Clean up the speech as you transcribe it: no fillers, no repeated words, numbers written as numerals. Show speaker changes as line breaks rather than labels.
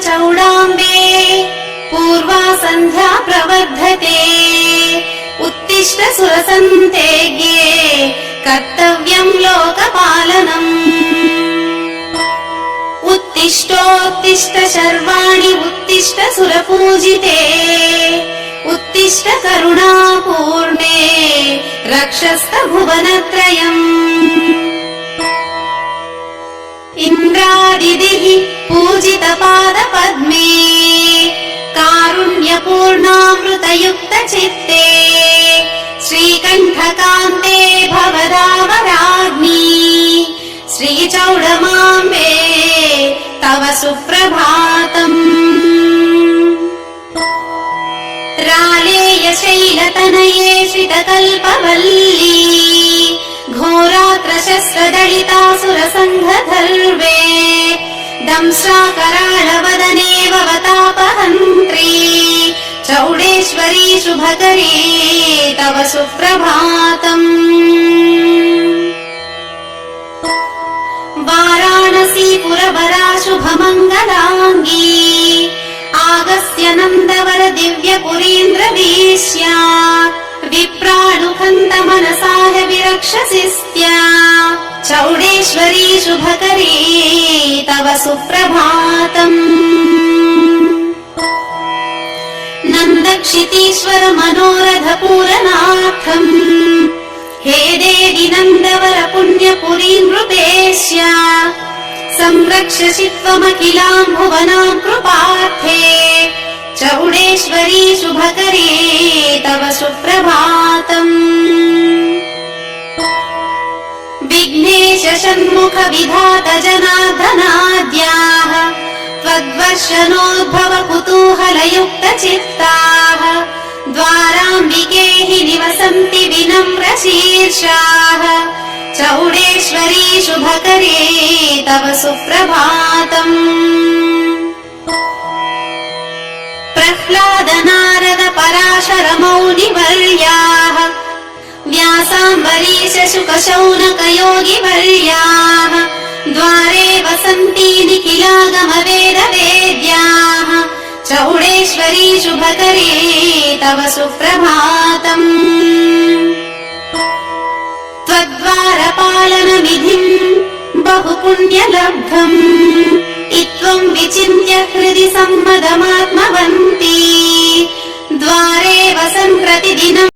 चौडाम्बे पूर्वा सन्ध्या प्रवर्धते उत्तिष्ठ सुरसन्तेज्ञे कर्तव्यं लोकपालनम् उत्तिष्ठोत्तिष्ठ शर्वाणि उत्तिष्ठ सुरपूजिते उत्तिष्ठ करुणापूर्णे रक्षस्थ भुवनत्रयम् इन्द्रादिभिः पूजितपादपद्मे कारुण्यपूर्णामृतयुक्तचित्ते श्रीकण्ठकान्ते भवदावराज्ञी श्रीचौडमाम्बे तव सुप्रभातम् रालेयशैलतनये श्रितकल्पवल्ली घोरात्रशस्त्रदलितासुरसङ्घधर्वे दंश्राकराळवदने भवतापहन्त्री चौडेश्वरी शुभकरी तव सुप्रभातम् वाराणसी पुरवरा शुभमङ्गलाङ्गी आगस्य नन्दवर दिव्यपुरीन्द्रवीश्या विप्राणुखन्त मनसाय विरक्षसिस्त्या चौडेश्वरी शुभकरी तव सुप्रभातम् नन्दक्षितीश्वर मनोरथ पूरनार्थम् हे देवि नन्दवर पुण्यपुरी नृपेश्या संरक्षसि त्वमखिलां भुवनां कृपार्थे चौडेश्वरी शुभकरी तव सुप्रभातम् विघ्नेश षण्मुख विधात जनार्दनाद्याः त्वद्वर्षणोद्भव कुतूहलयुक्त चित्ताः द्वाराम्बिके हि निवसन्ति विनम्र शीर्षाः चौडेश्वरी शुभकरी तव सुप्रभातम् प्रह्लाद नारद पराशर मौनिवर्याः व्यासाम्बरीश शुक शौनक योगिवर्याः द्वारे वसन्ति निखिलागम वेद वेद्याः चौडेश्वरी शुभकरी तव सुप्रभातम् त्वद्वारपालनविधिम् बहुपुण्यलब्धम् इत्त्वं विचिन्त्य हृदि सम्मदमात्मवन्ती द्वारे वसन् प्रतिदिनम्